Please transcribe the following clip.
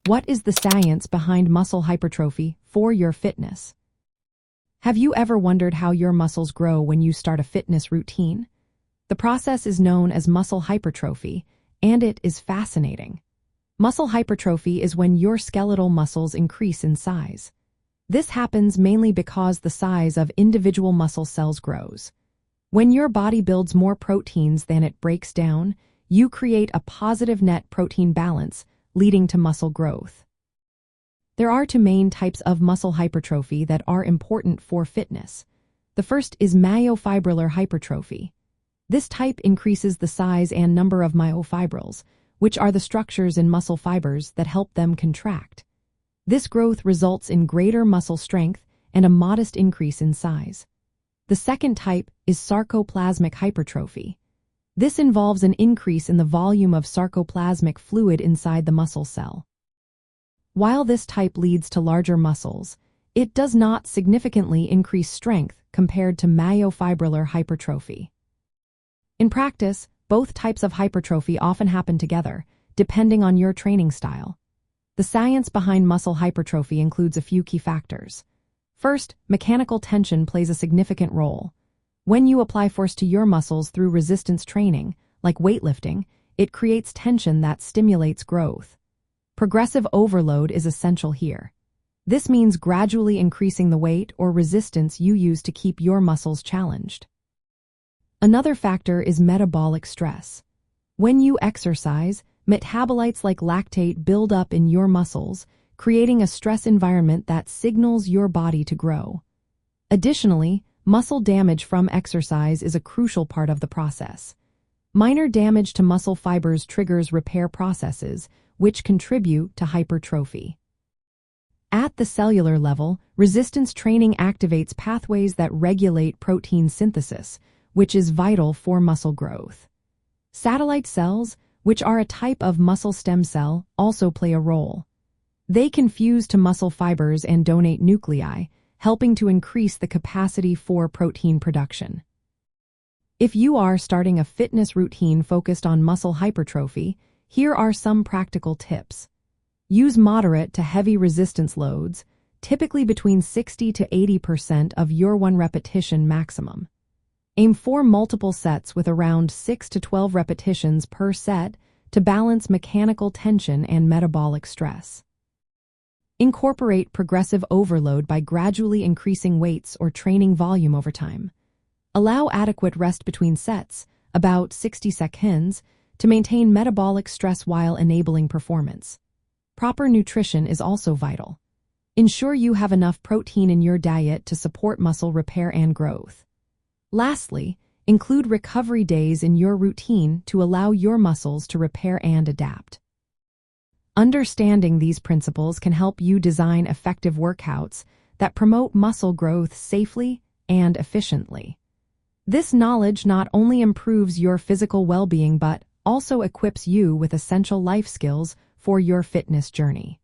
What is the science behind muscle hypertrophy for your fitness? Have you ever wondered how your muscles grow when you start a fitness routine? The process is known as muscle hypertrophy, and it is fascinating. Muscle hypertrophy is when your skeletal muscles increase in size. This happens mainly because the size of individual muscle cells grows. When your body builds more proteins than it breaks down, you create a positive net protein balance, leading to muscle growth. There are two main types of muscle hypertrophy that are important for fitness. The first is myofibrillar hypertrophy. This type increases the size and number of myofibrils, which are the structures in muscle fibers that help them contract. This growth results in greater muscle strength and a modest increase in size. The second type is sarcoplasmic hypertrophy. This involves an increase in the volume of sarcoplasmic fluid inside the muscle cell. While this type leads to larger muscles, it does not significantly increase strength compared to myofibrillar hypertrophy. In practice, both types of hypertrophy often happen together, depending on your training style. The science behind muscle hypertrophy includes a few key factors. First, mechanical tension plays a significant role. When you apply force to your muscles through resistance training, like weightlifting, it creates tension that stimulates growth. Progressive overload is essential here. This means gradually increasing the weight or resistance you use to keep your muscles challenged. Another factor is metabolic stress. When you exercise, metabolites like lactate build up in your muscles, creating a stress environment that signals your body to grow. Additionally, muscle damage from exercise is a crucial part of the process. Minor damage to muscle fibers triggers repair processes, which contribute to hypertrophy. At the cellular level, resistance training activates pathways that regulate protein synthesis, which is vital for muscle growth. Satellite cells, which are a type of muscle stem cell, also play a role. They can fuse to muscle fibers and donate nuclei, helping to increase the capacity for protein production. If you are starting a fitness routine focused on muscle hypertrophy, here are some practical tips. Use moderate to heavy resistance loads, typically between 60 to 80% of your 1 repetition maximum. Aim for multiple sets with around 6 to 12 repetitions per set to balance mechanical tension and metabolic stress. Incorporate progressive overload by gradually increasing weights or training volume over time. Allow adequate rest between sets, about 60 seconds, to maintain metabolic stress while enabling performance. Proper nutrition is also vital. Ensure you have enough protein in your diet to support muscle repair and growth. Lastly, include recovery days in your routine to allow your muscles to repair and adapt. Understanding these principles can help you design effective workouts that promote muscle growth safely and efficiently. This knowledge not only improves your physical well-being but also equips you with essential life skills for your fitness journey.